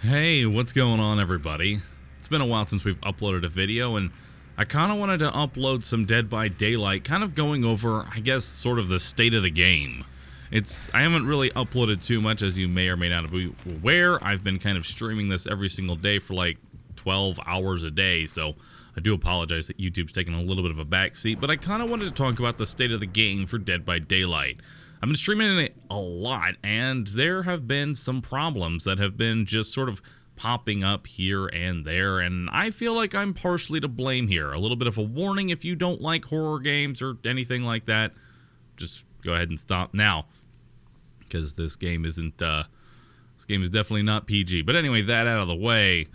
Hey, what's going on, everybody? It's been a while since we've uploaded a video, and I kind of wanted to upload some Dead by Daylight, kind of going over, I guess, sort of the state of the game. I haven't really uploaded too much, as you may or may not be aware. I've been kind of streaming this every single day for like 12 hours a day, so I do apologize that YouTube's taking a little bit of a backseat, but I kind of wanted to talk about the state of the game for Dead by Daylight. I've been streaming it a lot, and there have been some problems that have been just sort of popping up here and there, and I feel like I'm partially to blame here. A little bit of a warning: if you don't like horror games or anything like that, just go ahead and stop now, because this game is definitely not PG. But anyway, that out of the way.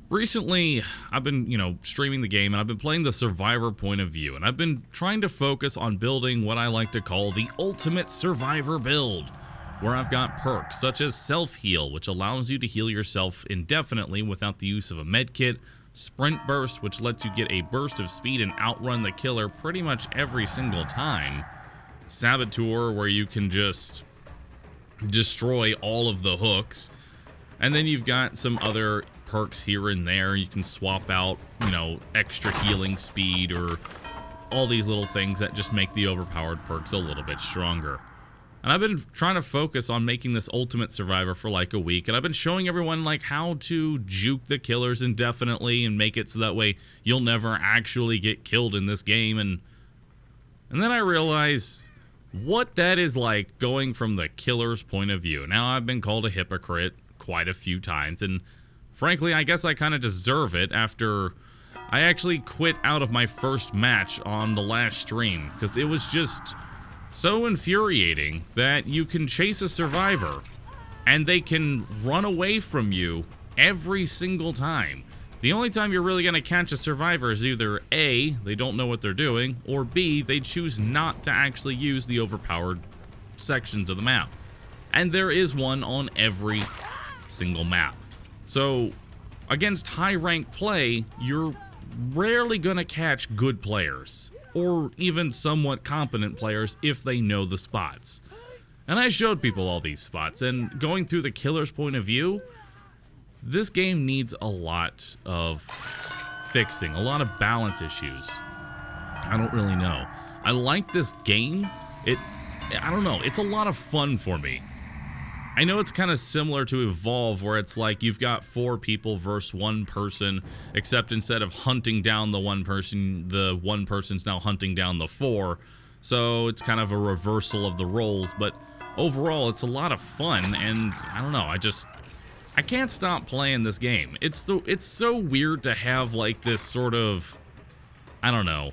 Recently, I've been, streaming the game, and I've been playing the survivor point of view, and I've been trying to focus on building what I like to call the ultimate survivor build, where I've got perks such as self-heal, which allows you to heal yourself indefinitely without the use of a medkit, sprint burst, which lets you get a burst of speed and outrun the killer pretty much every single time, saboteur, where you can just destroy all of the hooks, and then you've got some other perks here and there. You can swap out, extra healing speed or all these little things that just make the overpowered perks a little bit stronger. And I've been trying to focus on making this ultimate survivor for like a week, and I've been showing everyone like how to juke the killers indefinitely and make it so that way you'll never actually get killed in this game. And then I realize what that is like, going from the killer's point of view. Now, I've been called a hypocrite quite a few times, and frankly, I guess I kind of deserve it after I actually quit out of my first match on the last stream, because it was just so infuriating that you can chase a survivor and they can run away from you every single time. The only time you're really going to catch a survivor is either A, they don't know what they're doing, or B, they choose not to actually use the overpowered sections of the map. And there is one on every single map. So, against high-ranked play, you're rarely going to catch good players, or even somewhat competent players if they know the spots. And I showed people all these spots, and going through the killer's point of view, this game needs a lot of fixing, a lot of balance issues. I don't really know. I like this game. I don't know, it's a lot of fun for me. I know it's kind of similar to Evolve, where it's like you've got 4 people versus 1 person, except instead of hunting down the one person's now hunting down the 4. So it's kind of a reversal of the roles, but overall it's a lot of fun, and I don't know, I can't stop playing this game. It's so weird to have like this sort of, I don't know.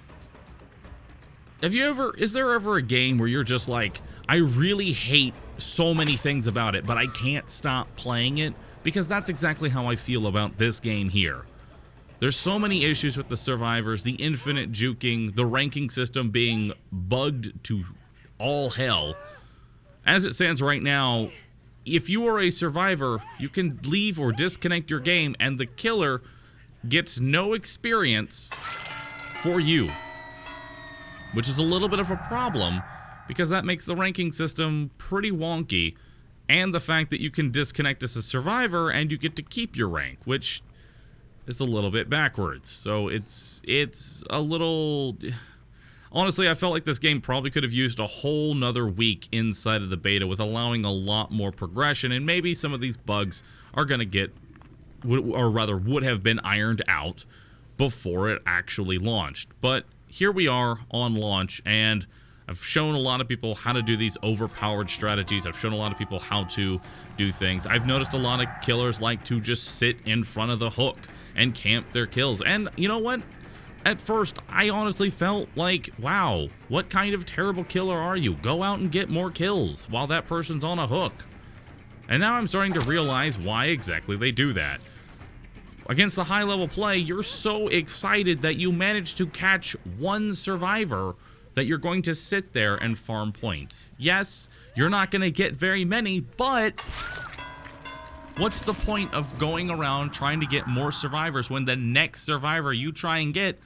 Is there ever a game where you're just like, I really hate so many things about it, but I can't stop playing it? Because that's exactly how I feel about this game here. There's so many issues with the survivors, the infinite juking, the ranking system being bugged to all hell. As it stands right now, if you are a survivor, you can leave or disconnect your game, and the killer gets no experience for you, which is a little bit of a problem, because that makes the ranking system pretty wonky, and the fact that you can disconnect as a survivor and you get to keep your rank, which is a little bit backwards. So it's a little... Honestly, I felt like this game probably could have used a whole nother week inside of the beta with allowing a lot more progression, and maybe some of these bugs are going to get, or rather would have been ironed out before it actually launched. But here we are on launch, and I've shown a lot of people how to do these overpowered strategies. I've shown a lot of people how to do things. I've noticed a lot of killers like to just sit in front of the hook and camp their kills. And you know what? At first, I honestly felt like, wow, what kind of terrible killer are you? Go out and get more kills while that person's on a hook. And now I'm starting to realize why exactly they do that. Against the high-level play, you're so excited that you managed to catch one survivor that you're going to sit there and farm points. Yes, you're not going to get very many, but what's the point of going around trying to get more survivors when the next survivor you try and get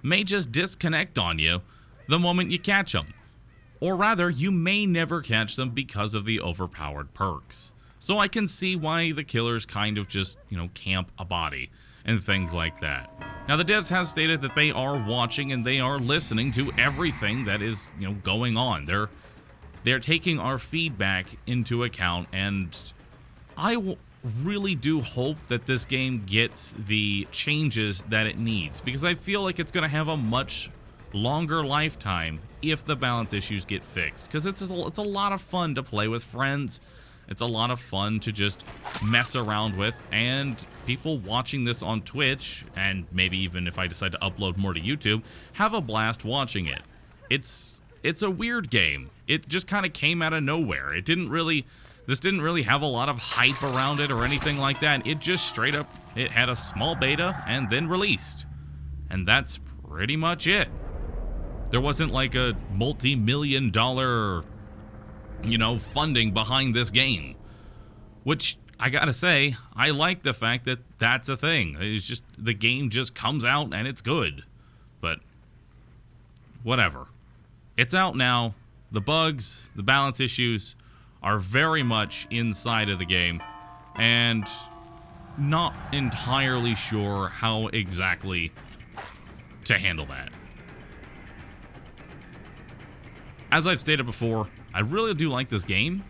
may just disconnect on you the moment you catch them? Or rather, you may never catch them because of the overpowered perks. So I can see why the killers kind of just, camp a body and things like that. Now, the devs have stated that they are watching and they are listening to everything that is, going on. They're taking our feedback into account, and I really do hope that this game gets the changes that it needs, because I feel like it's going to have a much longer lifetime if the balance issues get fixed, because it's a lot of fun to play with friends. It's a lot of fun to just mess around with, and people watching this on Twitch, and maybe even if I decide to upload more to YouTube, have a blast watching it. It's a weird game. It just kind of came out of nowhere. This didn't really have a lot of hype around it or anything like that. It just straight up, it had a small beta and then released. And that's pretty much it. There wasn't like a multi-million-dollar, funding behind this game. Which, I gotta say, I like the fact that that's a thing. It's just, the game just comes out and it's good. But, whatever. It's out now. The bugs, the balance issues are very much inside of the game, and not entirely sure how exactly to handle that. As I've stated before, I really do like this game.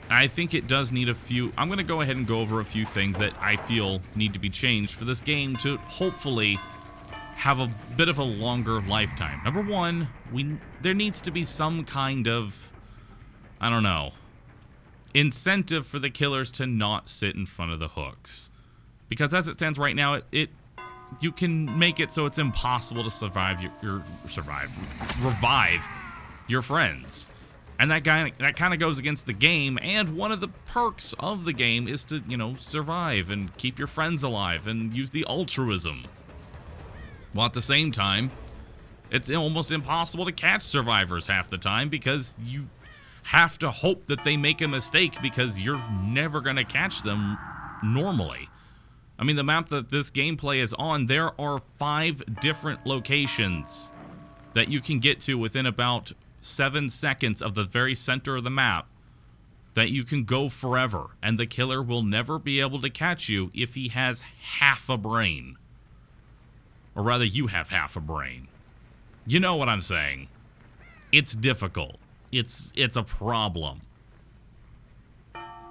I think it does need I'm going to go ahead and go over a few things that I feel need to be changed for this game to hopefully have a bit of a longer lifetime. Number one, there needs to be some kind of, incentive for the killers to not sit in front of the hooks. Because as it stands right now, you can make it so it's impossible to revive your friends. And that kind of goes against the game, and one of the perks of the game is to, survive and keep your friends alive and use the altruism. While at the same time, it's almost impossible to catch survivors half the time, because you have to hope that they make a mistake, because you're never going to catch them normally. I mean, the map that this gameplay is on, there are 5 different locations that you can get to within about 7 seconds of the very center of the map that you can go forever, and the killer will never be able to catch you if he has half a brain. Or rather, you have half a brain. You know what I'm saying. It's difficult. It's a problem.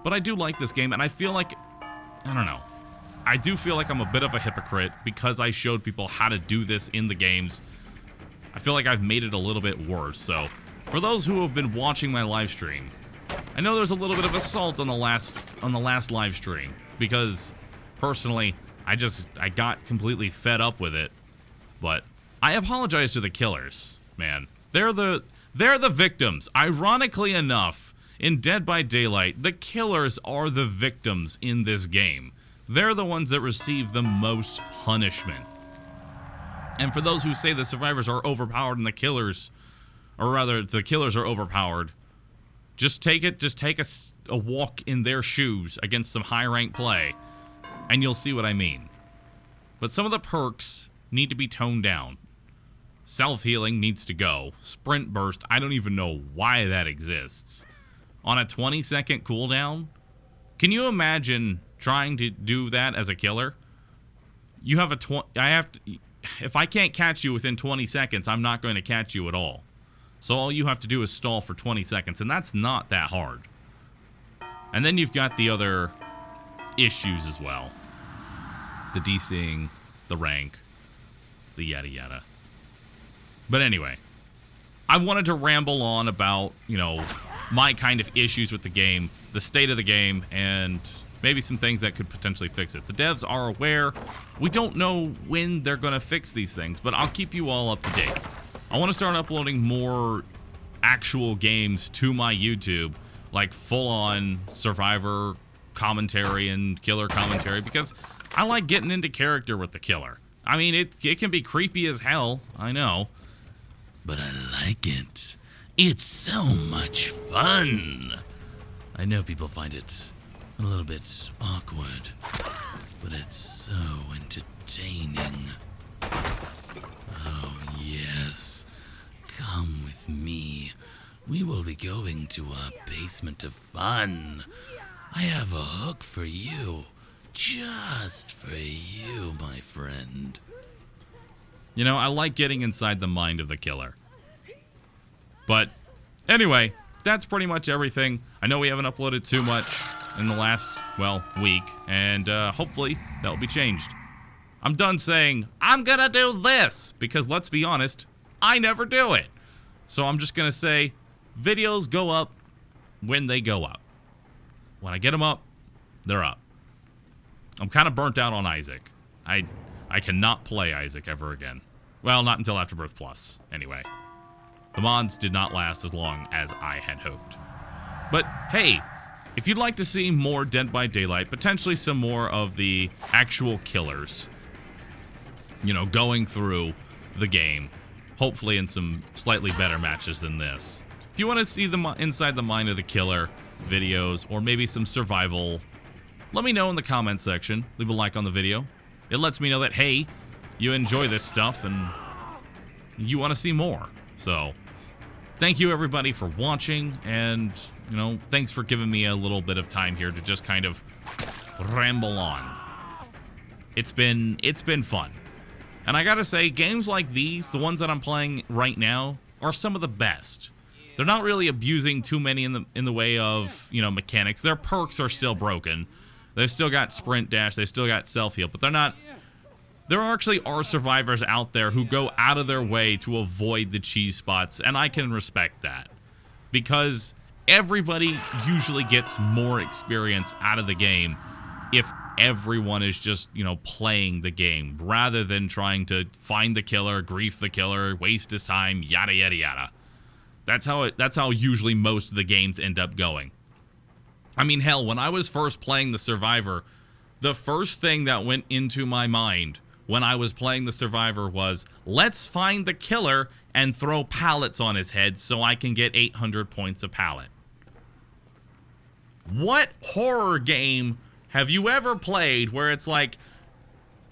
But I do like this game, and I feel like, I do feel like I'm a bit of a hypocrite because I showed people how to do this in the games. I feel like I've made it a little bit worse. So, for those who have been watching my live stream, I know there's a little bit of assault on the last live stream, because personally, I got completely fed up with it. But I apologize to the killers, man. They're the victims. Ironically enough, in Dead by Daylight, the killers are the victims in this game. They're the ones that receive the most punishment. And for those who say the survivors are overpowered and the killers are overpowered, just take a walk in their shoes against some high-ranked play, and you'll see what I mean. But some of the perks need to be toned down. Self-healing needs to go. Sprint burst, I don't even know why that exists. On a 20-second cooldown? Can you imagine trying to do that as a killer? You have if I can't catch you within 20 seconds, I'm not going to catch you at all. So all you have to do is stall for 20 seconds, and that's not that hard. And then you've got the other issues as well. The DCing, the rank, the yada yada. But anyway, I wanted to ramble on about, my kind of issues with the game, the state of the game, and maybe some things that could potentially fix it. The devs are aware. We don't know when they're going to fix these things, but I'll keep you all up to date. I want to start uploading more actual games to my YouTube, like full-on survivor commentary and killer commentary, because I like getting into character with the killer. I mean, it can be creepy as hell, I know, but I like it. It's so much fun. I know people find it a little bit awkward, but it's so entertaining. Oh, yes. Come with me. We will be going to our basement of fun. I have a hook for you. Just for you, my friend. You know, I like getting inside the mind of the killer. But anyway, that's pretty much everything. I know we haven't uploaded too much in the last, well, week. And hopefully that'll be changed. I'm done saying, I'm gonna do this. Because let's be honest, I never do it. So I'm just gonna say, videos go up when they go up. When I get them up, they're up. I'm kind of burnt out on Isaac. I cannot play Isaac ever again. Well, not until Afterbirth Plus, anyway. The mods did not last as long as I had hoped. But hey, if you'd like to see more Dead by Daylight, potentially some more of the actual killers, you know, going through the game, hopefully in some slightly better matches than this. If you want to see the inside the mind of the killer videos, or maybe some survival, let me know in the comment section. Leave a like on the video. It lets me know that, hey, you enjoy this stuff and you want to see more. So, thank you everybody for watching, and, you know, thanks for giving me a little bit of time here to just kind of ramble on. It's been fun. And I gotta say, games like these, the ones that I'm playing right now, are some of the best. They're not really abusing too many in the way of, you know, mechanics. Their perks are still broken. They've still got sprint dash, they still got self-heal, but they're not... There actually are survivors out there who go out of their way to avoid the cheese spots, and I can respect that. Because everybody usually gets more experience out of the game if everyone is just, you know, playing the game, rather than trying to find the killer, grief the killer, waste his time, yada yada yada. That's how usually most of the games end up going. I mean, hell, when I was first playing the Survivor, the first thing that went into my mind when I was playing the Survivor was, let's find the killer and throw pallets on his head so I can get 800 points a pallet. What horror game have you ever played where it's like,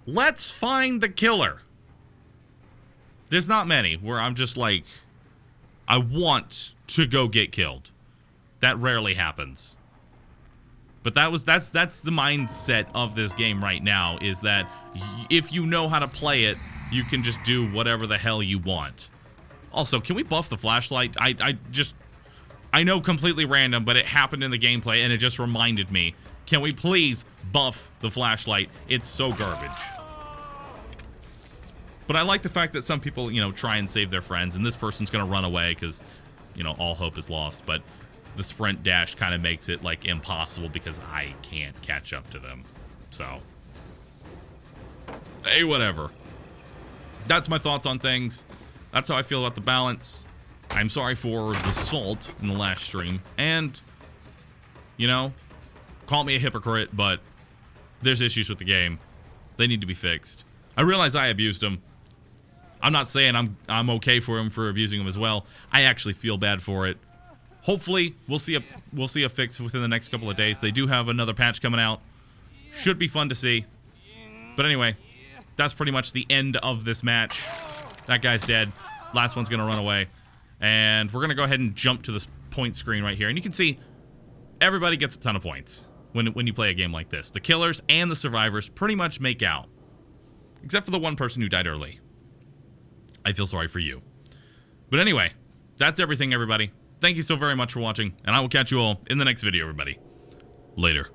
let's find the killer? There's not many where I'm just like, I want to go get killed. That rarely happens. But that's the mindset of this game right now, is that if you know how to play it, you can just do whatever the hell you want. Also, can we buff the flashlight? I know, completely random, but it happened in the gameplay and it just reminded me. Can we please buff the flashlight? It's so garbage. But I like the fact that some people, you know, try and save their friends, and this person's gonna run away because, you know, all hope is lost. But the sprint dash kind of makes it like impossible because I can't catch up to them. So, hey, whatever. That's my thoughts on things. That's how I feel about the balance. I'm sorry for the salt in the last stream, and, you know, call me a hypocrite, but there's issues with the game. They need to be fixed. I realize I abused him. I'm not saying I'm okay for him for abusing him as well. I actually feel bad for it. Hopefully, we'll see a fix within the next couple of days. They do have another patch coming out. Should be fun to see. But anyway, that's pretty much the end of this match. That guy's dead. Last one's gonna run away. And we're gonna go ahead and jump to this point screen right here. And you can see everybody gets a ton of points when you play a game like this. The killers and the survivors pretty much make out. Except for the one person who died early. I feel sorry for you. But anyway, that's everything, everybody. Thank you so very much for watching, and I will catch you all in the next video, everybody. Later.